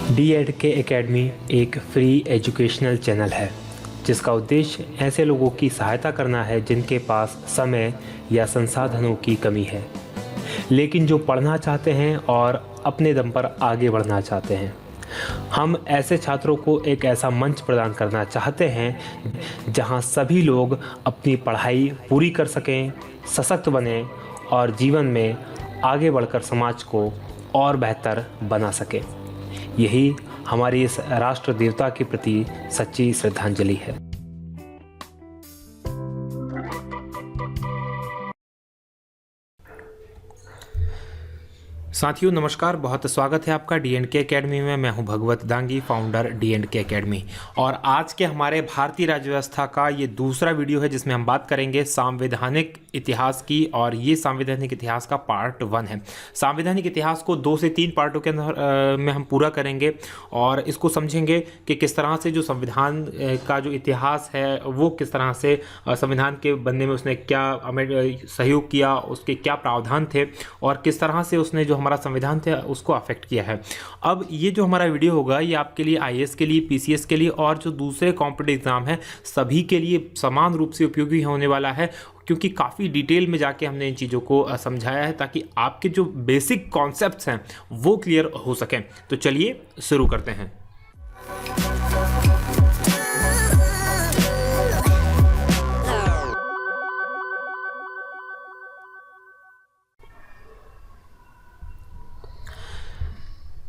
DEDK academy एक free educational channel है जिसका उद्देश्य ऐसे लोगों की सहायता करना है जिनके पास समय या संसाधनों की कमी है, लेकिन जो पढ़ना चाहते हैं और अपने दम पर आगे बढ़ना चाहते हैं। हम ऐसे छात्रों को एक ऐसा मंच प्रदान करना चाहते हैं जहां सभी लोग अपनी पढ़ाई पूरी कर सकें, सशक्त बनें और जीवन में आगे बढ़कर समाज को और बेहतर बना सकें। यही हमारी इस राष्ट्र देवता के प्रति सच्ची श्रद्धांजलि है। साथियों नमस्कार, बहुत स्वागत है आपका DNK एकेडमी में। मैं हूं भगवत दांगी, फाउंडर DNK एकेडमी। और आज के हमारे भारतीय राज्य व्यवस्था का ये दूसरा वीडियो है जिसमें हम बात करेंगे संवैधानिक इतिहास की, और ये संवैधानिक इतिहास का पार्ट 1 है। संवैधानिक इतिहास को 2 से 3 पार्टों के अंदर में हम पूरा करेंगे और इसको समझेंगे कि किस तरह से जो संविधान का जो इतिहास है वो किस तरह से संविधान के बनने में उसने क्या सहयोग किया, उसके क्या प्रावधान थे और किस तरह से उसने जो हमारा संविधान थे उसको अफेक्ट किया है। अब ये जो हमारा वीडियो होगा ये आपके लिए IAS के लिए, PCS के लिए और जो दूसरे कॉम्पिटिटिव एग्जाम है सभी के लिए समान रूप से उपयोगी होने वाला है, क्योंकि काफ़ी डिटेल में जाके हमने इन चीज़ों को समझाया है ताकि आपके जो बेसिक कॉन्सेप्ट्स हैं वो क्लियर हो सकें। तो चलिए शुरू करते हैं।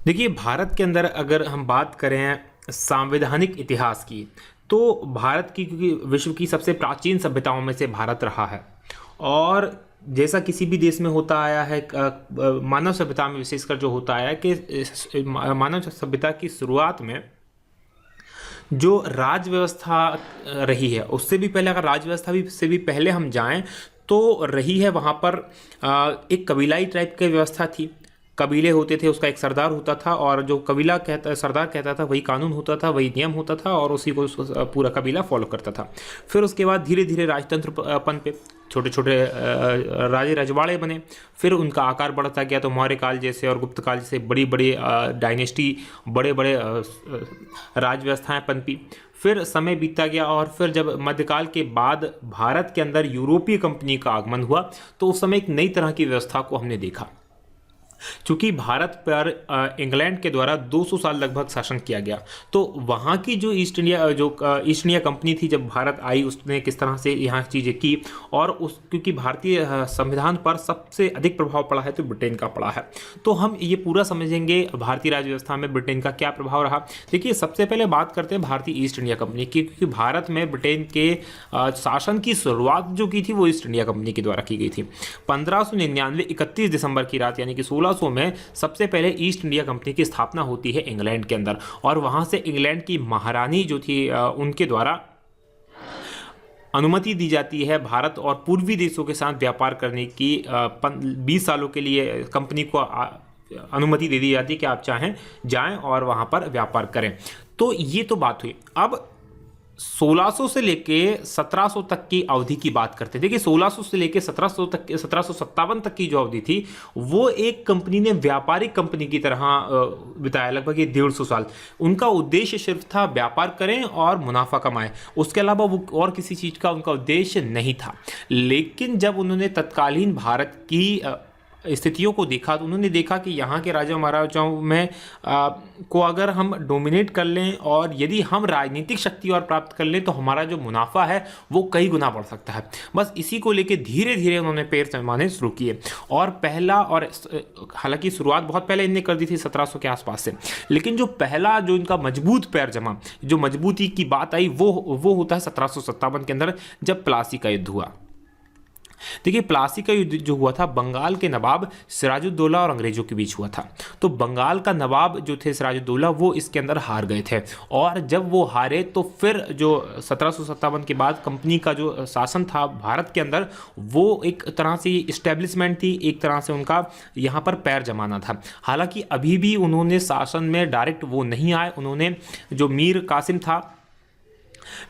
देखिए, भारत के अंदर अगर हम बात करें सांवैधानिक इतिहास की, तो भारत की, क्योंकि विश्व की सबसे प्राचीन सभ्यताओं में से भारत रहा है और जैसा किसी भी देश में होता आया है, मानव सभ्यता में विशेषकर जो होता आया है कि मानव सभ्यता की शुरुआत में जो राज व्यवस्था रही है, उससे भी पहले अगर राज व्यवस्था से भी पहले हम जाएं तो रही है वहाँ पर एक कबीलाई टाइप की व्यवस्था थी। कबीले होते थे, उसका एक सरदार होता था और जो सरदार कहता था वही कानून होता था, वही नियम होता था और उसी को पूरा कबीला फॉलो करता था। फिर उसके बाद धीरे धीरे राजतंत्र पनपे, छोटे छोटे राजे रजवाड़े बने, फिर उनका आकार बढ़ता गया। तो मौर्य काल जैसे और गुप्त काल जैसे बड़ी बड़ी डायनेस्टी, बड़े बड़े राज व्यवस्थाएँ पनपी। फिर समय बीतता गया और फिर जब मध्यकाल के बाद भारत के अंदर यूरोपीय कंपनी का आगमन हुआ तो उस समय एक नई तरह की व्यवस्था को हमने देखा। चूंकि भारत पर इंग्लैंड के द्वारा 200 साल लगभग शासन किया गया, तो वहाँ की जो ईस्ट इंडिया कंपनी थी जब भारत आई, उसने किस तरह से यहाँ चीज़ें की और क्योंकि भारतीय संविधान पर सबसे अधिक प्रभाव पड़ा है तो ब्रिटेन का पड़ा है। तो हम ये पूरा समझेंगे भारतीय राज्य व्यवस्था में ब्रिटेन का क्या प्रभाव रहा। देखिए, सबसे पहले बात करते हैं भारतीय ईस्ट इंडिया कंपनी की, क्योंकि भारत में ब्रिटेन के शासन की शुरुआत जो की थी वो ईस्ट इंडिया कंपनी के द्वारा की गई थी। 1599 31 दिसंबर की रात यानी कि 1600 में सबसे पहले ईस्ट इंडिया कंपनी की स्थापना होती है इंग्लैंड के अंदर, और वहां से इंग्लैंड की महारानी जो थी उनके द्वारा अनुमति दी जाती है भारत और पूर्वी देशों के साथ व्यापार करने की। 20 सालों के लिए कंपनी को अनुमति दे दी जाती है कि आप चाहें जाएं और वहां पर व्यापार करें। तो ये तो बात हुई। अब 1600 से लेके 1700 तक की अवधि की बात करते हैं। देखिए, 1600 से लेके 1757 तक की जो अवधि थी वो एक कंपनी ने व्यापारिक कंपनी की तरह बिताया, लगभग 150 साल। उनका उद्देश्य सिर्फ था व्यापार करें और मुनाफा कमाएं, उसके अलावा वो और किसी चीज का उनका उद्देश्य नहीं था। लेकिन जब उन्होंने तत्कालीन भारत की स्थितियों को देखा तो उन्होंने देखा कि यहाँ के राजा महाराजाओं में को अगर हम डोमिनेट कर लें और यदि हम राजनीतिक शक्ति और प्राप्त कर लें तो हमारा जो मुनाफा है वो कई गुना बढ़ सकता है। बस इसी को लेके धीरे धीरे उन्होंने पैर जमाने शुरू किए और पहला, और हालांकि शुरुआत बहुत पहले इन्हें कर दी थी 1700 के आसपास से, लेकिन जो पहला जो इनका मजबूत पैर जमा, जो मजबूती की बात आई वो होता है 1757 के अंदर जब प्लासी का युद्ध हुआ। देखिए, प्लासी का युद्ध जो हुआ था बंगाल के नवाब सिराजुद्दौला और अंग्रेजों के बीच हुआ था। तो बंगाल का नवाब जो थे सिराजुद्दौला वो इसके अंदर हार गए थे, और जब वो हारे तो फिर जो 1757 के बाद कंपनी का जो शासन था भारत के अंदर वो एक तरह से इस्टेब्लिशमेंट थी, एक तरह से उनका यहाँ पर पैर जमाना था। हालांकि अभी भी उन्होंने शासन में डायरेक्ट वो नहीं आए। उन्होंने जो मीर कासिम था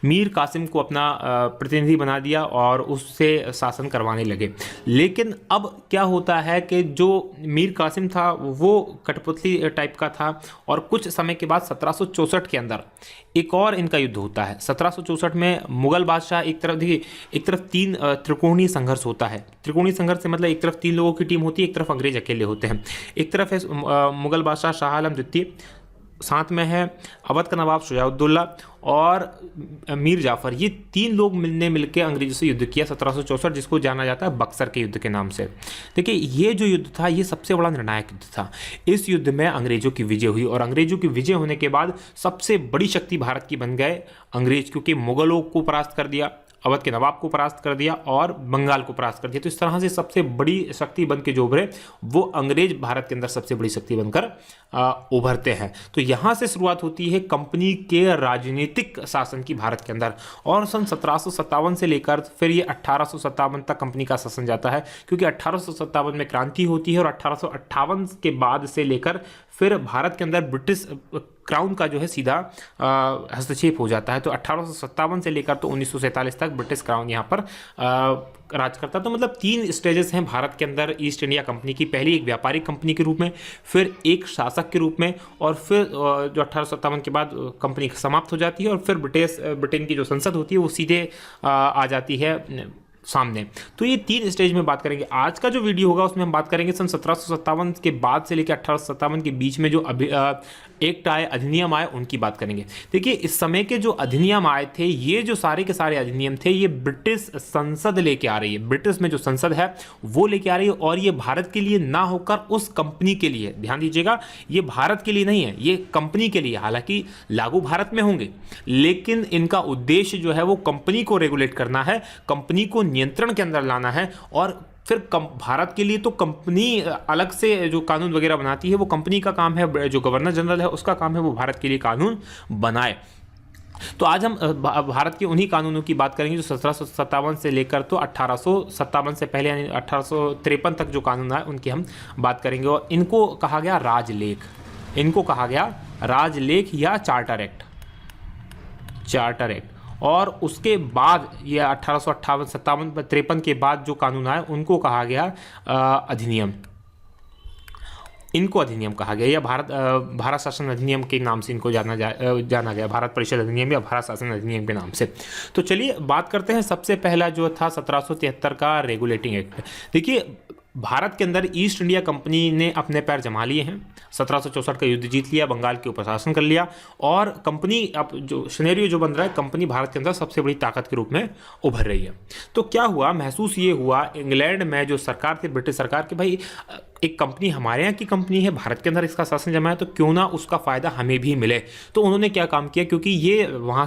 मीर कासिम को अपना प्रतिनिधि बना दिया और उससे शासन करवाने लगे। लेकिन अब क्या होता है कि जो मीर कासिम था वो कठपुतली टाइप का था, और कुछ समय के बाद 1764 के अंदर एक और इनका युद्ध होता है। 1764 में मुगल बादशाह एक तरफ तीन त्रिकोणीय संघर्ष होता है। त्रिकोणीय संघर्ष से मतलब एक तरफ तीन लोगों की टीम होती है, एक तरफ अंग्रेज अकेले होते हैं। एक तरफ है मुगल बादशाह शाह आलम द्वितीय, साथ में है अवध का नवाब शुजाउद्दौला और मीर जाफर। ये तीन लोग मिलकर अंग्रेजों से युद्ध किया 1764, जिसको जाना जाता है बक्सर के युद्ध के नाम से। देखिए ये जो युद्ध था ये सबसे बड़ा निर्णायक युद्ध था। इस युद्ध में अंग्रेजों की विजय हुई, और अंग्रेजों की विजय होने के बाद सबसे बड़ी शक्ति भारत की बन गए अंग्रेज, क्योंकि मुगलों को परास्त कर दिया, अवध के नवाब को परास्त कर दिया और बंगाल को परास्त कर दिया। तो इस तरह से सबसे बड़ी शक्ति बन के जो उभरे वो अंग्रेज भारत के अंदर सबसे बड़ी शक्ति बनकर उभरते हैं। तो यहाँ से शुरुआत होती है कंपनी के राजनीतिक शासन की भारत के अंदर, और सन 1757 से लेकर फिर ये 1857 तक कंपनी का शासन जाता है, क्योंकि 1857 में क्रांति होती है और 1858 के बाद से लेकर फिर भारत के अंदर ब्रिटिश क्राउन का जो है सीधा हस्तक्षेप हो जाता है। तो 1857 से लेकर तो 1947 तक ब्रिटिश क्राउन यहाँ पर राज करता। तो मतलब तीन स्टेजेस हैं भारत के अंदर ईस्ट इंडिया कंपनी की। पहली एक व्यापारिक कंपनी के रूप में, फिर एक शासक के रूप में, और फिर जो 1857 के बाद कंपनी समाप्त हो जाती है, और फिर ब्रिटेन की जो संसद होती है वो सीधे आ जाती है सामने। तो ये तीन स्टेज में बात करेंगे। आज का जो वीडियो होगा उसमें हम बात करेंगे सन 1757 के बाद से लेकर 1857 के बीच में जो एक्ट आए, अधिनियम आए, उनकी बात करेंगे। देखिए इस समय के जो अधिनियम आए थे, ये जो सारे के सारे अधिनियम थे ये ब्रिटिश संसद लेके आ रही है। ब्रिटिश में जो संसद है वो लेके आ रही है, और ये भारत के लिए ना होकर उस कंपनी के लिए, ध्यान दीजिएगा, ये भारत के लिए नहीं है, ये कंपनी के लिए। हालांकि लागू भारत में होंगे, लेकिन इनका उद्देश्य जो है वो कंपनी को रेगुलेट करना है, कंपनी को नियंत्रण के अंदर लाना है। और फिर भारत के लिए तो कंपनी अलग से जो कानून वगैरह बनाती है वो कंपनी का काम है, जो गवर्नर जनरल है उसका काम है वो भारत के लिए कानून बनाए। तो आज हम भारत के उन्हीं कानूनों की बात करेंगे जो 1757 से लेकर तो 1857 से पहले यानी 1853 तक जो कानून आए उनकी हम बात करेंगे। और इनको कहा गया राजलेख, इनको कहा गया राजलेख या चार्टर एक्ट, चार्टर एक्ट। और उसके बाद ये 1858-57-53 के बाद जो कानून आए उनको कहा गया अधिनियम, इनको अधिनियम कहा गया, या भारत शासन अधिनियम के नाम से इनको जाना गया, भारत परिषद अधिनियम या भारत शासन अधिनियम के नाम से। तो चलिए बात करते हैं। सबसे पहला जो था 1773 का रेगुलेटिंग एक्ट। देखिए भारत के अंदर ईस्ट इंडिया कंपनी ने अपने पैर जमा लिए हैं, 1764 का युद्ध जीत लिया, बंगाल के ऊपर शासन कर लिया, और कंपनी अब जो सिनेरियो जो बन रहा है, कंपनी भारत के अंदर सबसे बड़ी ताकत के रूप में उभर रही है। तो क्या हुआ, महसूस ये हुआ इंग्लैंड में जो सरकार थी, ब्रिटिश सरकार, कि भाई एक कंपनी हमारे यहाँ की कंपनी है, भारत के अंदर इसका शासन जमा है, तो क्यों ना उसका फ़ायदा हमें भी मिले। तो उन्होंने क्या काम किया, क्योंकि ये वहाँ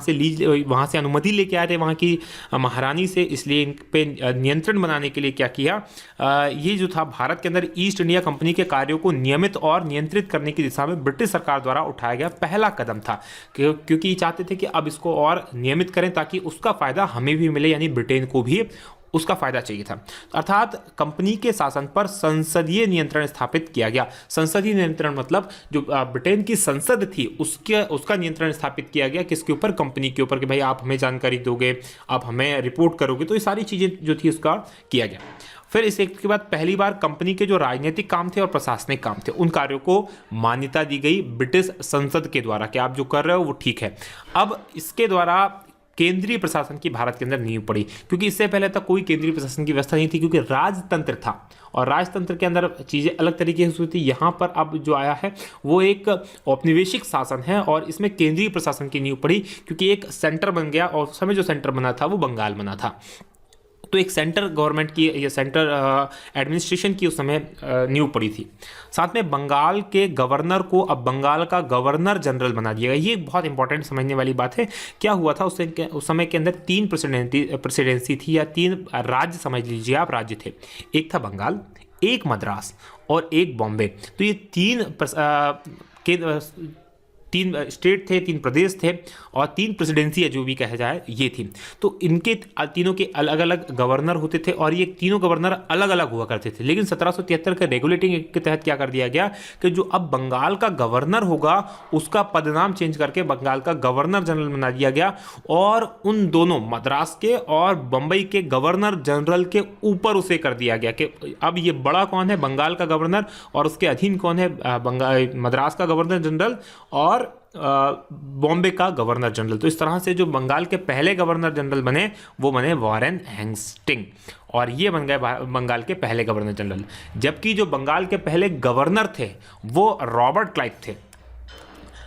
से अनुमति लेके आए थे वहाँ की महारानी से, इसलिए इन पे नियंत्रण बनाने के लिए क्या किया, ये जो था भारत के अंदर ईस्ट इंडिया कंपनी के कार्यों को नियमित और नियंत्रित करने की दिशा में ब्रिटिश सरकार द्वारा उठाया गया पहला कदम था, क्योंकि ये चाहते थे कि अब इसको और नियमित करें ताकि उसका फ़ायदा हमें भी मिले, यानी ब्रिटेन को भी उसका फायदा चाहिए था। अर्थात कंपनी के शासन पर संसदीय नियंत्रण स्थापित किया गया। संसदीय नियंत्रण मतलब जो ब्रिटेन की संसद थी उसका नियंत्रण स्थापित किया गया, किसके ऊपर, कंपनी के ऊपर, कि भाई आप हमें जानकारी दोगे, आप हमें रिपोर्ट करोगे। तो ये सारी चीज़ें जो थी उसका किया गया। फिर इस एक्ट के बाद पहली बार कंपनी के जो राजनीतिक काम थे और प्रशासनिक काम थे उन कार्यों को मान्यता दी गई ब्रिटिश संसद के द्वारा कि आप जो कर रहे हो वो ठीक है। अब इसके द्वारा केंद्रीय प्रशासन की भारत के अंदर नींव पड़ी, क्योंकि इससे पहले तक कोई केंद्रीय प्रशासन की व्यवस्था नहीं थी, क्योंकि राजतंत्र था और राजतंत्र के अंदर चीज़ें अलग तरीके से होती थी। यहाँ पर अब जो आया है वो एक औपनिवेशिक शासन है और इसमें केंद्रीय प्रशासन की नींव पड़ी, क्योंकि एक सेंटर बन गया और उस समय जो सेंटर बना था वो बंगाल बना था। तो एक सेंटर गवर्नमेंट की या सेंटर एडमिनिस्ट्रेशन की उस समय नींव पड़ी थी। साथ में बंगाल के गवर्नर को अब बंगाल का गवर्नर जनरल बना दिया गया। ये बहुत इंपॉर्टेंट समझने वाली बात है। क्या हुआ था उस समय के अंदर 3 प्रेसिडेंसी थी या 3 राज्य समझ लीजिए आप, राज्य थे। एक था बंगाल, एक मद्रास और एक बॉम्बे। तो ये 3 3 स्टेट थे, 3 प्रदेश थे और 3 प्रेसिडेंसी जो भी कहा जाए ये थी। तो इनके तीनों के अलग अलग गवर्नर होते थे और ये तीनों गवर्नर अलग अलग हुआ करते थे। लेकिन 1773 के रेगुलेटिंग एक्ट के तहत क्या कर दिया गया कि जो अब बंगाल का गवर्नर होगा उसका पदनाम चेंज करके बंगाल का गवर्नर जनरल बना दिया गया और उन दोनों मद्रास के और बंबई के गवर्नर जनरल के ऊपर उसे कर दिया गया कि अब ये बड़ा कौन है, बंगाल का गवर्नर, और उसके अधीन कौन है, मद्रास का गवर्नर जनरल और बॉम्बे का गवर्नर जनरल। तो इस तरह से जो बंगाल के पहले गवर्नर जनरल बने वो बने वॉरेन हेस्टिंग और ये बन गए बंगाल के पहले गवर्नर जनरल। जबकि जो बंगाल के पहले गवर्नर थे वो रॉबर्ट क्लाइव थे।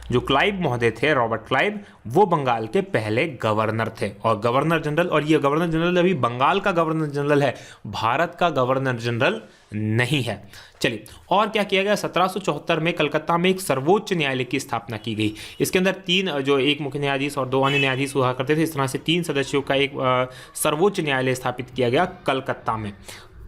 जो क्लाइव महोदय थे, रॉबर्ट क्लाइव, वो बंगाल के पहले गवर्नर थे और गवर्नर जनरल, और ये गवर्नर जनरल अभी बंगाल का गवर्नर जनरल है, भारत का गवर्नर जनरल नहीं है। चलिए और क्या किया गया, 1774 में कलकत्ता में एक सर्वोच्च न्यायालय की स्थापना की गई। इसके अंदर 3 जो एक मुख्य न्यायाधीश और 2 अन्य न्यायाधीश हुआ करते थे। इस तरह से 3 सदस्यों का एक सर्वोच्च न्यायालय स्थापित किया गया कलकत्ता में।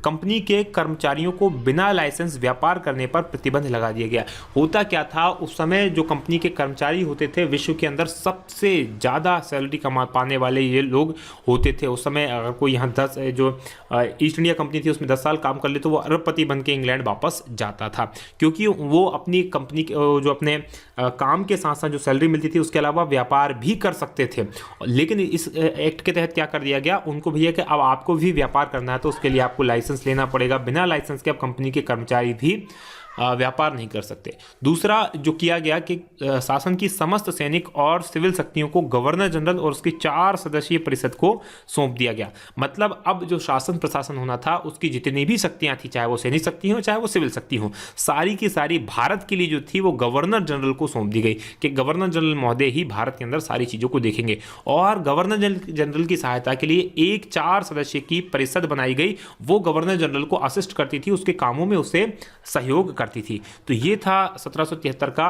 कंपनी के कर्मचारियों को बिना लाइसेंस व्यापार करने पर प्रतिबंध लगा दिया गया। होता क्या था उस समय, जो कंपनी के कर्मचारी होते थे विश्व के अंदर सबसे ज़्यादा सैलरी कमा पाने वाले ये लोग होते थे। उस समय अगर कोई यहाँ 10 जो ईस्ट इंडिया कंपनी थी उसमें 10 साल काम कर ले तो वो अरबपति बन के इंग्लैंड वापस जाता था, क्योंकि वो अपनी कंपनी जो अपने काम के साथ साथ जो सैलरी मिलती थी उसके अलावा व्यापार भी कर सकते थे। लेकिन इस एक्ट के तहत क्या कर दिया गया, उनको भैया कि अब आपको भी व्यापार करना है तो उसके लिए आपको लाइसेंस लेना पड़ेगा। बिना लाइसेंस के अब कंपनी के कर्मचारी भी व्यापार नहीं कर सकते। दूसरा जो किया गया कि शासन की समस्त सैनिक और सिविल शक्तियों को गवर्नर जनरल और उसकी 4 सदस्यीय परिषद को सौंप दिया गया। मतलब अब जो शासन प्रशासन होना था उसकी जितनी भी शक्तियां थी, चाहे वो सैनिक शक्ति हो चाहे वो सिविल शक्ति हो, सारी की सारी भारत के लिए जो थी वो गवर्नर जनरल को सौंप दी गई कि गवर्नर जनरल महोदय ही भारत के अंदर सारी चीज़ों को देखेंगे। और गवर्नर जनरल की सहायता के लिए एक 4 सदस्य की परिषद बनाई गई, वो गवर्नर जनरल को असिस्ट करती थी, उसके कामों में उसे सहयोग करती थी। तो ये था 1773 का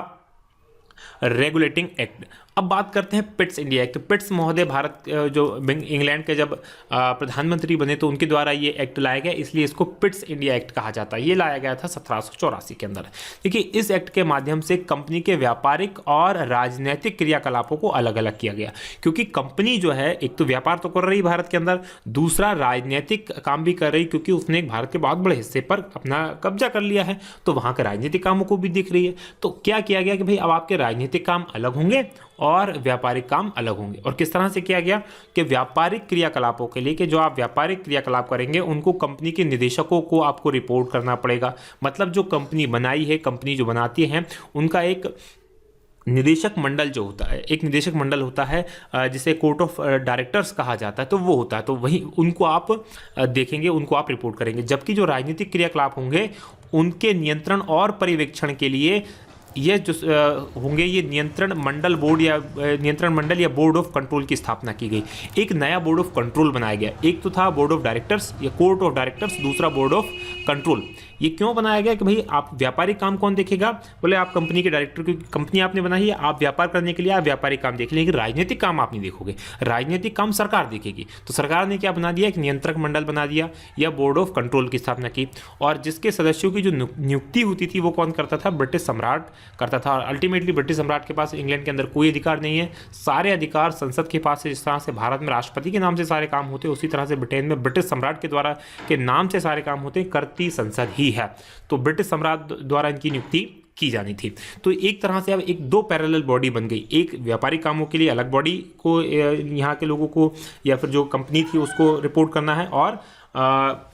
रेगुलेटिंग एक्ट। अब बात करते हैं पिट्स इंडिया एक्ट। पिट्स महोदय भारत जो इंग्लैंड के जब प्रधानमंत्री बने तो उनके द्वारा ये एक्ट लाया गया, इसलिए इसको पिट्स इंडिया एक्ट कहा जाता है। ये लाया गया था 1784 के अंदर। देखिए इस एक्ट के माध्यम से कंपनी के व्यापारिक और राजनीतिक क्रियाकलापों को अलग अलग किया गया, क्योंकि कंपनी जो है एक तो व्यापार तो कर रही भारत के अंदर, दूसरा राजनीतिक काम भी कर रही, क्योंकि उसने एक भारत के बहुत बड़े हिस्से पर अपना कब्जा कर लिया है, तो वहाँ के राजनीतिक कामों को भी देख रही है। तो क्या किया गया कि भाई अब आपके राजनीतिक काम अलग होंगे और व्यापारिक काम अलग होंगे। और किस तरह से किया गया कि व्यापारिक क्रियाकलापों के लिए कि जो आप व्यापारिक क्रियाकलाप करेंगे उनको कंपनी के निदेशकों को आपको रिपोर्ट करना पड़ेगा। मतलब जो कंपनी बनाई है, कंपनी जो बनाती है, उनका एक निदेशक मंडल जो होता है, एक निदेशक मंडल होता है जिसे कोर्ट ऑफ डायरेक्टर्स कहा जाता है, तो वो होता है, तो वही उनको आप देखेंगे, उनको आप रिपोर्ट करेंगे। जबकि जो राजनीतिक क्रियाकलाप होंगे उनके नियंत्रण और पर्यवेक्षण के लिए ये जो होंगे, ये नियंत्रण मंडल या बोर्ड ऑफ कंट्रोल की स्थापना की गई। एक नया बोर्ड ऑफ कंट्रोल बनाया गया। एक तो था बोर्ड ऑफ डायरेक्टर्स या कोर्ट ऑफ डायरेक्टर्स, दूसरा बोर्ड ऑफ कंट्रोल। ये क्यों बनाया गया कि भाई आप व्यापारिक काम कौन देखेगा, बोले आप कंपनी के डायरेक्टर, क्योंकि कंपनी आपने बनाई है, आप व्यापार करने के लिए आप व्यापारिक काम देख लेकिन राजनीतिक काम आप नहीं देखोगे, राजनीतिक काम सरकार देखेगी। तो सरकार ने क्या बना दिया, एक नियंत्रक मंडल बना दिया या बोर्ड ऑफ कंट्रोल की स्थापना की, और जिसके सदस्यों की जो नियुक्ति होती थी वो कौन करता था, ब्रिटिश सम्राट करता था। और अल्टीमेटली ब्रिटिश सम्राट के पास इंग्लैंड के अंदर कोई अधिकार नहीं है, सारे अधिकार संसद के पास है। जिस तरह से भारत में राष्ट्रपति के नाम से सारे काम होते हैं, उसी तरह से ब्रिटेन में ब्रिटिश सम्राट के द्वारा के नाम से सारे काम होते हैं, करती संसद ही है। तो ब्रिटिश सम्राट द्वारा इनकी नियुक्ति की जानी थी। तो एक तरह से अब एक 2 पैरेलल बॉडी बन गई, एक व्यापारिक कामों के लिए अलग बॉडी को यहाँ के लोगों को या फिर जो कंपनी थी उसको रिपोर्ट करना है, और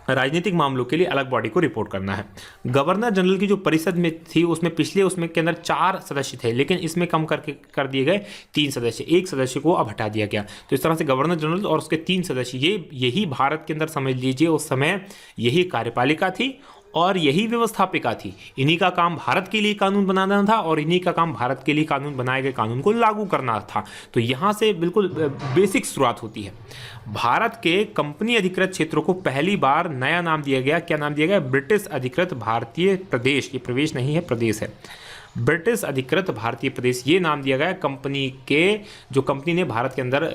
राजनीतिक मामलों के लिए अलग बॉडी को रिपोर्ट करना है। गवर्नर जनरल की जो परिषद में थी उसमें उसमें के अंदर 4 सदस्य थे, लेकिन इसमें कम करके कर दिए गए 3 सदस्य, एक सदस्य को अब हटा दिया गया। तो इस तरह से गवर्नर जनरल और उसके 3 सदस्य, यही भारत के अंदर समझ लीजिए उस समय यही कार्यपालिका थी और यही व्यवस्थापिका थी। इन्हीं का काम भारत के लिए कानून बनाना था और इन्हीं का काम भारत के लिए कानून बनाए गए कानून को लागू करना था। तो यहाँ से बिल्कुल बेसिक शुरुआत होती है। भारत के कंपनी अधिकृत क्षेत्रों को पहली बार नया नाम दिया गया। क्या नाम दिया गया, ब्रिटिश अधिकृत भारतीय प्रदेश। ये प्रवेश नहीं है, प्रदेश है। ब्रिटिश अधिकृत भारतीय प्रदेश, ये नाम दिया गया कंपनी के, जो कंपनी ने भारत के अंदर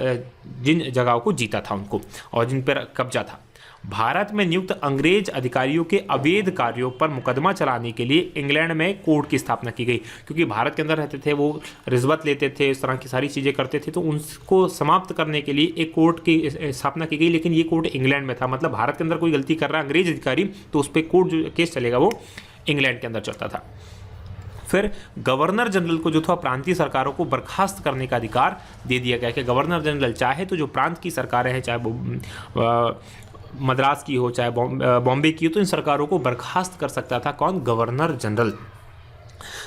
जिन जगहों को जीता था उनको और जिन पर कब्जा था। भारत में नियुक्त अंग्रेज अधिकारियों के अवैध कार्यों पर मुकदमा चलाने के लिए इंग्लैंड में कोर्ट की स्थापना की गई, क्योंकि भारत के अंदर रहते थे, वो रिश्वत लेते थे, इस तरह की सारी चीज़ें करते थे, तो उनको समाप्त करने के लिए एक कोर्ट की स्थापना की गई। लेकिन ये कोर्ट इंग्लैंड में था, मतलब भारत के अंदर कोई गलती कर रहा है अंग्रेज अधिकारी तो उस पर कोर्ट जो केस चलेगा वो इंग्लैंड के अंदर चलता था। फिर गवर्नर जनरल को जो था प्रांतीय सरकारों को बर्खास्त करने का अधिकार दे दिया गया कि गवर्नर जनरल चाहे तो जो प्रांत की सरकारें हैं, चाहे वो मद्रास की हो चाहे बॉम्बे की हो, तो इन सरकारों को बर्खास्त कर सकता था कौन? Governor general.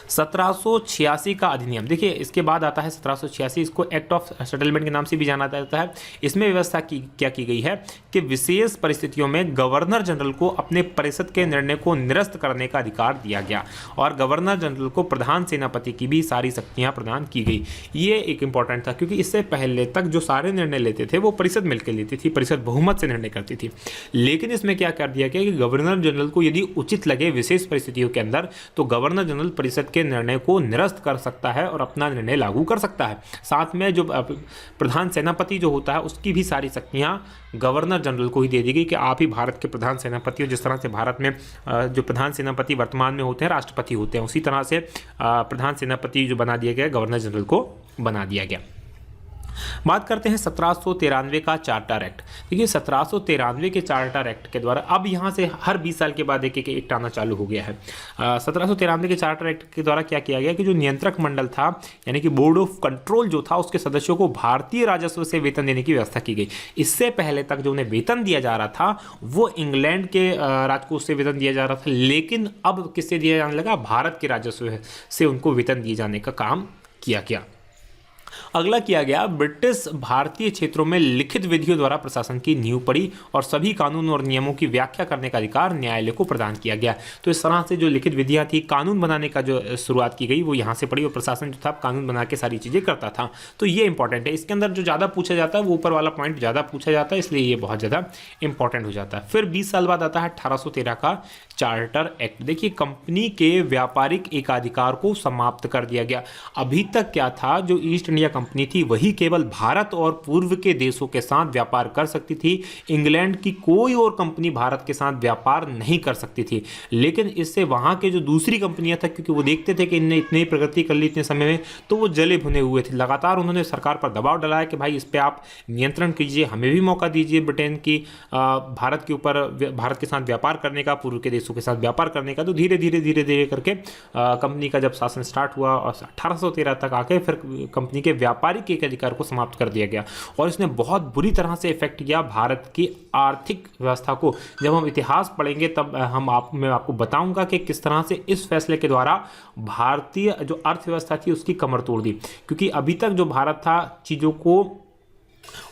1786 का अधिनियम, देखिए इसके बाद आता है 1786, इसको एक्ट ऑफ सेटलमेंट के नाम से भी जाना जाता है। इसमें व्यवस्था क्या की गई है कि विशेष परिस्थितियों में गवर्नर जनरल को अपने परिषद के निर्णय को निरस्त करने का अधिकार दिया गया और गवर्नर जनरल को प्रधान सेनापति की भी सारी शक्तियां प्रदान की गई। ये एक इंपॉर्टेंट था, क्योंकि इससे पहले तक जो सारे निर्णय लेते थे वो परिषद मिलकर लेती थी, परिषद बहुमत से निर्णय करती थी। लेकिन इसमें क्या कर दिया गया कि गवर्नर जनरल को यदि उचित लगे विशेष परिस्थितियों के अंदर तो गवर्नर जनरल परिषद के निर्णय को निरस्त कर सकता है और अपना निर्णय लागू कर सकता है। साथ में जो प्रधान सेनापति जो होता है उसकी भी सारी शक्तियां गवर्नर जनरल को ही दे दी गई कि आप ही भारत के प्रधान सेनापति हो। जिस तरह से भारत में जो प्रधान सेनापति वर्तमान में होते हैं राष्ट्रपति होते हैं, उसी तरह से प्रधान सेनापति जो बना दिया गया गवर्नर जनरल को बना दिया गया। बात करते हैं 1793 का चार्टर एक्ट। देखिए 1793 के चार्टर एक्ट के द्वारा अब यहाँ से हर 20 साल के बाद एक एक्ट आना चालू हो गया है। 1793 के चार्टर एक्ट के द्वारा क्या किया गया कि जो नियंत्रक मंडल था यानी कि बोर्ड ऑफ कंट्रोल जो था उसके सदस्यों को भारतीय राजस्व से वेतन देने की व्यवस्था की गई। इससे पहले तक जो उन्हें वेतन दिया जा रहा था वो इंग्लैंड के राजकोष से वेतन दिया जा रहा था, लेकिन अब किससे दिया जाने लगा? भारत के राजस्व से उनको वेतन दिए जाने का काम किया गया। अगला किया गया, ब्रिटिश भारतीय क्षेत्रों में लिखित विधियों द्वारा प्रशासन की नींव पड़ी और सभी कानून और नियमों की व्याख्या करने का अधिकार न्यायालय को प्रदान किया गया। तो इस तरह से जो लिखित विधियां थी, कानून बनाने का जो शुरुआत की गई वो यहाँ से पड़ी और प्रशासन जो था कानून बना के सारी चीज़ें करता था। तो ये इंपॉर्टेंट है। इसके अंदर जो ज़्यादा पूछा जाता है वो ऊपर वाला पॉइंट ज़्यादा पूछा जाता है, इसलिए ये बहुत ज़्यादा इंपॉर्टेंट हो जाता है। फिर 20 साल बाद आता है 1813 का चार्टर एक्ट। देखिए कंपनी के व्यापारिक एकाधिकार को समाप्त कर दिया गया। अभी तक क्या था, जो ईस्ट इंडिया कंपनी थी वही केवल भारत और पूर्व के देशों के साथ व्यापार कर सकती थी। इंग्लैंड की कोई और कंपनी भारत के साथ व्यापार नहीं कर सकती थी। लेकिन इससे वहां के जो दूसरी कंपनियां था, क्योंकि वो देखते थे कि इनने इतनी प्रगति कर ली इतने समय में, तो वो जले भुने हुए थे। लगातार उन्होंने सरकार पर दबाव डाला कि भाई इस पर आप नियंत्रण कीजिए, हमें भी मौका दीजिए ब्रिटेन की भारत के ऊपर भारत के साथ व्यापार करने का, पूर्व के देशों के साथ व्यापार करने का। तो धीरे धीरे करके कंपनी का जब शासन स्टार्ट हुआ और 1813 तक आके फिर कंपनी के व्यापारिक एक अधिकार को समाप्त कर दिया गया और इसने बहुत बुरी तरह से इफेक्ट किया भारत की आर्थिक व्यवस्था को। जब हम इतिहास पढ़ेंगे तब मैं आपको बताऊंगा कि किस तरह से इस फैसले के द्वारा भारतीय जो अर्थव्यवस्था थी उसकी कमर तोड़ दी, क्योंकि अभी तक जो भारत था चीज़ों को,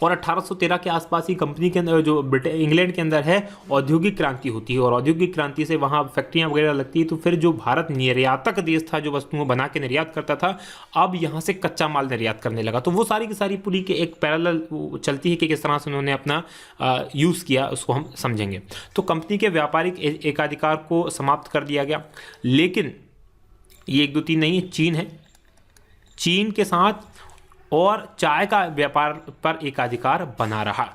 और 1813 के आसपास ही कंपनी के अंदर जो इंग्लैंड के अंदर है औद्योगिक क्रांति होती है और औद्योगिक क्रांति से वहाँ फैक्ट्रियाँ वगैरह लगती है। तो फिर जो भारत निर्यातक देश था, जो वस्तुओं बना के निर्यात करता था, अब यहाँ से कच्चा माल निर्यात करने लगा। तो वो सारी की सारी पूरी के एक पैरेलल चलती है कि किस तरह से उन्होंने अपना यूज़ किया, उसको हम समझेंगे। तो कंपनी के व्यापारिक एकाधिकार को समाप्त कर दिया गया। लेकिन ये 1 2 3 नहीं, चीन है, चीन के साथ और चाय का व्यापार पर एकाधिकार बना रहा।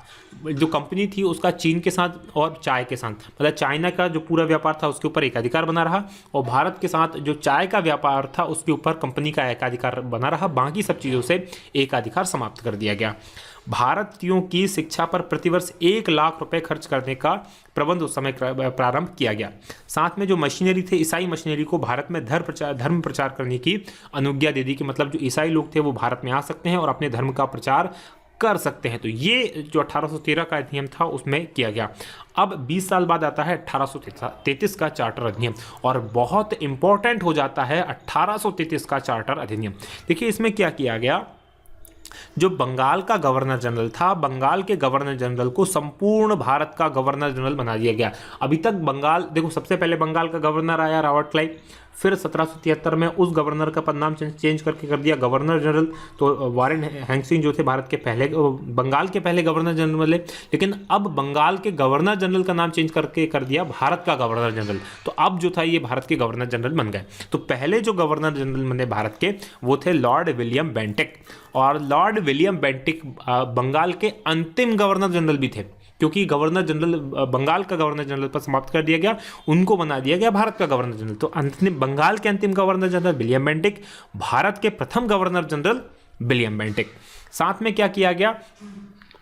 जो कंपनी थी उसका चीन के साथ और चाय के साथ, मतलब चाइना का जो पूरा व्यापार था उसके ऊपर एकाधिकार बना रहा और भारत के साथ जो चाय का व्यापार था उसके ऊपर कंपनी का एकाधिकार बना रहा। बाकी सब चीज़ों से एकाधिकार समाप्त कर दिया गया। भारतीयों की शिक्षा पर प्रतिवर्ष 1 लाख रुपए खर्च करने का प्रबंध उस समय प्रारंभ किया गया। साथ में जो मशीनरी थे, ईसाई मशीनरी को भारत में धर्म प्रचार करने की अनुज्ञा दे दी कि मतलब जो ईसाई लोग थे वो भारत में आ सकते हैं और अपने धर्म का प्रचार कर सकते हैं। तो ये जो 1813 का अधिनियम था उसमें किया गया। अब 20 साल बाद आता है 1833 का चार्टर अधिनियम और बहुत इंपॉर्टेंट हो जाता है 1833 का चार्टर अधिनियम। देखिए इसमें क्या किया गया, जो बंगाल का गवर्नर जनरल था, बंगाल के गवर्नर जनरल को संपूर्ण भारत का गवर्नर जनरल बना दिया गया। अभी तक बंगाल, देखो सबसे पहले बंगाल का गवर्नर आया रॉबर्ट क्लाइव, फिर 1773 में उस गवर्नर का पदनाम चेंज करके कर दिया गवर्नर जनरल। तो वारेन हेस्टिंग्स जो थे भारत के पहले, बंगाल के पहले गवर्नर जनरल बने, लेकिन अब बंगाल के गवर्नर जनरल का नाम चेंज करके कर दिया भारत का गवर्नर जनरल। तो अब जो था ये भारत के गवर्नर जनरल बन गए। तो पहले जो गवर्नर जनरल बने भारत के वो थे लॉर्ड विलियम बेंटिक, और लॉर्ड विलियम बेंटिक बंगाल के अंतिम गवर्नर जनरल भी थे। क्योंकि गवर्नर जनरल बंगाल का गवर्नर जनरल पर समाप्त कर दिया गया, उनको बना दिया गया भारत का गवर्नर जनरल। तो अंतिम बंगाल के अंतिम governor general William Bentinck, Bharat के प्रथम गवर्नर जनरल विलियम बेंटिक। साथ में क्या किया गया,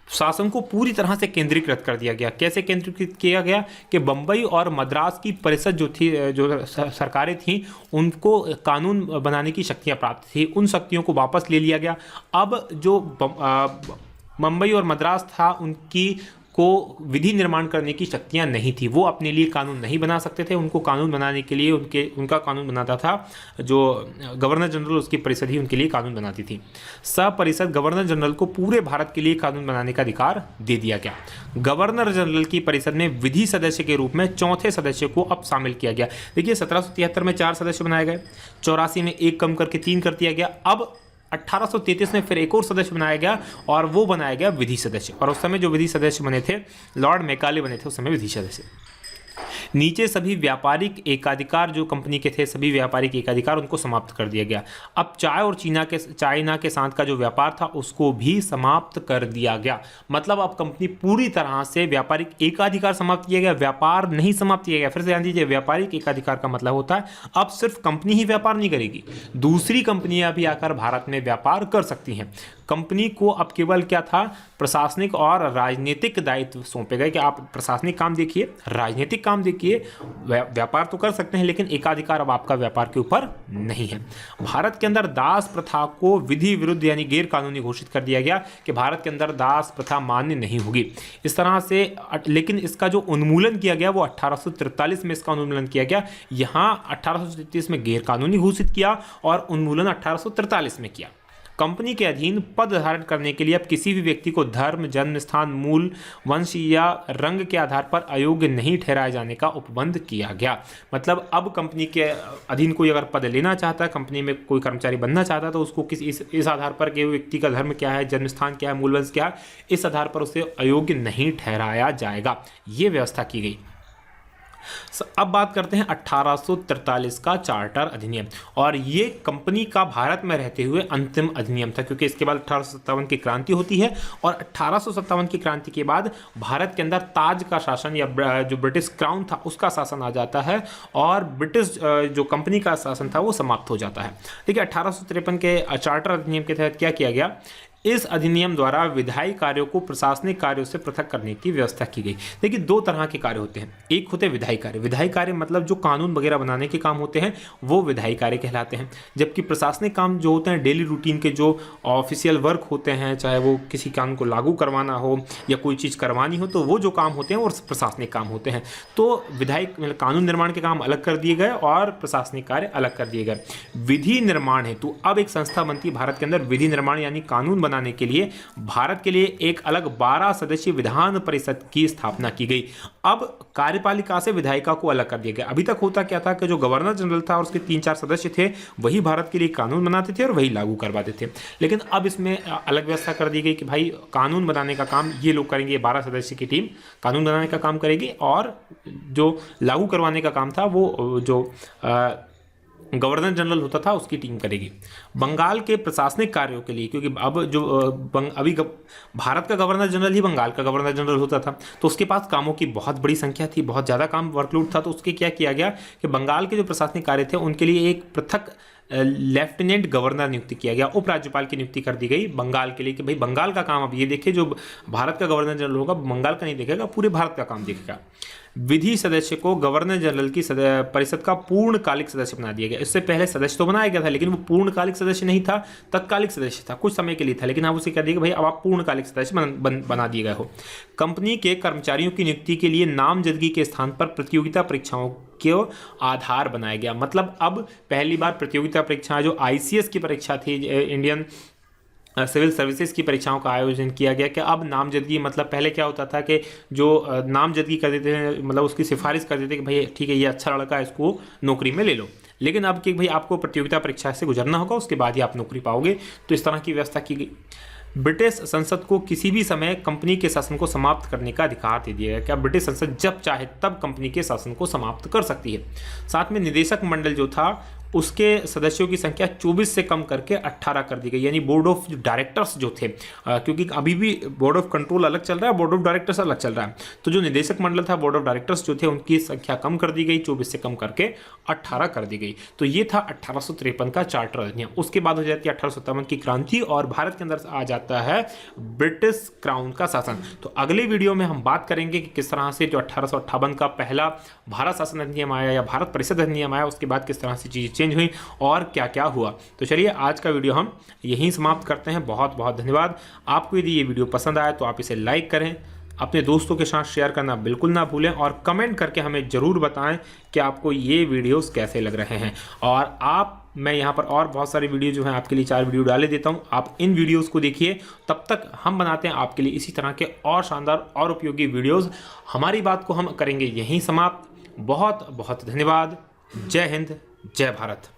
शासन को पूरी तरह से केंद्रीकृत कर दिया गया। कैसे केंद्रीकृत किया गया कि बम्बई और मद्रास की परिषद जो थी, जो सरकारें थीं, उनको कानून बनाने की शक्तियां प्राप्त थी, उन शक्तियों को वापस ले लिया गया। अब जो मुंबई और मद्रास था, उनकी को विधि निर्माण करने की शक्तियां नहीं थी, वो अपने लिए कानून नहीं बना सकते थे। उनको कानून बनाने के लिए उनका कानून बनाता था जो गवर्नर जनरल, उसकी परिषद ही उनके लिए कानून बनाती थी। सब परिषद गवर्नर जनरल को पूरे भारत के लिए कानून बनाने का अधिकार दे दिया गया। गवर्नर जनरल की परिषद में विधि सदस्य के रूप में चौथे सदस्य को अब शामिल किया गया। देखिए 1773 में 4 सदस्य बनाए गए, 84 में 1 कम करके 3 कर दिया गया। अब 1833 में फिर एक और सदस्य बनाया गया और वो बनाया गया विधि सदस्य। और उस समय जो विधि सदस्य बने थे, लॉर्ड मैकाले बने थे उस समय विधि सदस्य। नीचे सभी व्यापारिक एकाधिकार जो कंपनी के थे, सभी व्यापारिक एकाधिकार उनको समाप्त कर दिया गया। अब चाय और चाइना के साथ का जो व्यापार था उसको भी समाप्त कर दिया गया। मतलब अब कंपनी पूरी तरह से व्यापारिक एकाधिकार समाप्त किया गया, व्यापार नहीं समाप्त किया गया। फिर से ध्यान दीजिए, व्यापारिक एकाधिकार का मतलब होता है अब सिर्फ कंपनी ही व्यापार नहीं करेगी, दूसरी कंपनियां भी आकर भारत में व्यापार कर सकती हैं। कंपनी को अब केवल क्या था, प्रशासनिक और राजनीतिक दायित्व सौंपे गए कि आप प्रशासनिक काम देखिए, राजनीतिक काम देखिए, व्यापार तो कर सकते हैं लेकिन एकाधिकार अब आपका व्यापार के ऊपर नहीं है। भारत के अंदर दास प्रथा को विधि विरुद्ध यानी गैर कानूनी घोषित कर दिया गया कि भारत के अंदर दास प्रथा मान्य नहीं होगी। इस तरह से, लेकिन इसका जो उन्मूलन किया गया वो 1843 में इसका उन्मूलन किया गया। यहाँ 1833 में गैर कानूनी घोषित किया और उन्मूलन 1843 में किया। कंपनी के अधीन पद धारण करने के लिए अब किसी भी व्यक्ति को धर्म, जन्म स्थान, मूल, वंश या रंग के आधार पर अयोग्य नहीं ठहराए जाने का उपबंध किया गया। मतलब अब कंपनी के अधीन कोई अगर पद लेना चाहता है, कंपनी में कोई कर्मचारी बनना चाहता है, तो उसको इस आधार पर कि व्यक्ति का धर्म क्या है, जन्म स्थान क्या है, मूल वंश क्या है, इस आधार पर उसे अयोग्य नहीं ठहराया जाएगा। ये व्यवस्था की गई। अब बात करते हैं 1843 का चार्टर अधिनियम, और ये कंपनी का भारत में रहते हुए अंतिम अधिनियम था, क्योंकि इसके बाद 1857 की क्रांति होती है और 1857 की क्रांति के बाद भारत के अंदर ताज का शासन या जो ब्रिटिश क्राउन था उसका शासन आ जाता है और ब्रिटिश जो कंपनी का शासन था वो समाप्त हो जाता है। देखिए 1853 के चार्टर अधिनियम के तहत क्या किया गया, इस अधिनियम द्वारा विधायी कार्यों को प्रशासनिक कार्यों से पृथक करने की व्यवस्था की गई। देखिए 2 तरह के कार्य होते हैं, एक होते हैं विधायी कार्य। विधायी कार्य मतलब जो कानून वगैरह बनाने के काम होते हैं वो विधायी कार्य कहलाते हैं, जबकि प्रशासनिक काम जो होते हैं डेली रूटीन के जो ऑफिशियल वर्क होते हैं, चाहे वो किसी कानून को लागू करवाना हो या कोई चीज़ करवानी हो, तो वो जो काम होते हैं वो प्रशासनिक काम होते हैं। तो विधायी कानून निर्माण के काम अलग कर दिए गए और प्रशासनिक कार्य अलग कर दिए गए। विधि निर्माण हेतु अब एक संस्था बनती भारत के अंदर, विधि निर्माण यानी कानून बनाने के लिए भारत के लिए एक अलग 12 सदस्यीय विधान परिषद की स्थापना की गई। अब कार्यपालिका से विधायिका को अलग कर दिया गया। अभी तक होता क्या था कि जो गवर्नर जनरल था और उसके 3-4 सदस्य थे वही भारत के लिए कानून बनाते थे और वही लागू करवाते थे, लेकिन अब इसमें अलग व्यवस्था कर दी गई कि भाई कानून बनाने का काम ये लोग करेंगे, 12 सदस्य की टीम कानून बनाने का काम करेगी और जो लागू करवाने का काम था वो जो गवर्नर जनरल होता था उसकी टीम करेगी। बंगाल के प्रशासनिक कार्यों के लिए, क्योंकि अब जो अभी भारत का गवर्नर जनरल ही बंगाल का गवर्नर जनरल होता था, तो उसके पास कामों की बहुत बड़ी संख्या थी, बहुत ज़्यादा काम वर्कलोड था, तो उसके क्या किया गया कि बंगाल के जो प्रशासनिक कार्य थे उनके लिए एक पृथक लेफ्टिनेंट गवर्नर नियुक्ति किया गया, उपराज्यपाल की नियुक्ति कर दी गई बंगाल के लिए कि भाई बंगाल का काम अब ये देखे, जो भारत का गवर्नर जनरल होगा बंगाल का नहीं देखेगा, पूरे भारत का काम देखेगा। विधि सदस्य को गवर्नर जनरल की परिषद का पूर्णकालिक सदस्य बना दिया गया। इससे पहले सदस्य तो बनाया गया था लेकिन वो पूर्णकालिक सदस्य नहीं था, तत्कालिक सदस्य था, कुछ समय के लिए था, लेकिन अब उसे कह दिया भाई अब आप पूर्णकालिक सदस्य बना दिए गए हो। कंपनी के कर्मचारियों की नियुक्ति के लिए नामजदगी के स्थान पर प्रतियोगिता परीक्षाओं के आधार बनाया गया। मतलब अब पहली बार प्रतियोगिता परीक्षा जो ICS की परीक्षा थी, इंडियन सिविल सर्विसेज की परीक्षाओं का आयोजन किया गया कि अब नामजदगी, मतलब पहले क्या होता था कि जो नामजदगी कर देते थे, मतलब उसकी सिफारिश कर देते कि भाई ठीक है ये अच्छा लड़का है, इसको नौकरी में ले लो, लेकिन अब कि भाई आपको प्रतियोगिता परीक्षा से गुजरना होगा, उसके बाद ही आप नौकरी पाओगे। तो इस तरह की व्यवस्था की गई। ब्रिटिश संसद को किसी भी समय कंपनी के शासन को समाप्त करने का अधिकार दे दिया गया। क्या ब्रिटिश संसद जब चाहे तब कंपनी के शासन को समाप्त कर सकती है। साथ में निदेशक मंडल जो था उसके सदस्यों की संख्या 24 से कम करके 18 कर दी गई। यानी बोर्ड ऑफ डायरेक्टर्स जो थे, क्योंकि अभी भी बोर्ड ऑफ कंट्रोल अलग चल रहा है, बोर्ड ऑफ डायरेक्टर्स अलग चल रहा है, तो जो निदेशक मंडल था, बोर्ड ऑफ डायरेक्टर्स जो थे, उनकी संख्या कम कर दी गई, 24 से कम करके 18 कर दी गई। तो ये था 1853 का चार्टर अधिनियम। उसके बाद हो जाती है 1857 की क्रांति और भारत के अंदर आ जाता है ब्रिटिश क्राउन का शासन। तो अगले वीडियो में हम बात करेंगे कि किस तरह से जो 1858 का पहला भारत शासन अधिनियम आया या भारत परिषद अधिनियम आया, उसके बाद किस तरह से चीज़ें चेंज हुई और क्या क्या हुआ। तो चलिए आज का वीडियो हम यहीं समाप्त करते हैं। बहुत बहुत धन्यवाद। आपको यदि ये वीडियो पसंद आया तो आप इसे लाइक करें, अपने दोस्तों के साथ शेयर करना बिल्कुल ना भूलें और कमेंट करके हमें ज़रूर बताएं कि आपको ये वीडियोस कैसे लग रहे हैं। और मैं यहाँ पर और बहुत सारी वीडियो जो हैं आपके लिए 4 वीडियो डाले देता हूँ, आप इन वीडियोस को देखिए। तब तक हम बनाते हैं आपके लिए इसी तरह के और शानदार और उपयोगी वीडियोस। हमारी बात को हम करेंगे यहीं समाप्त। बहुत बहुत धन्यवाद। जय हिंद, जय भारत।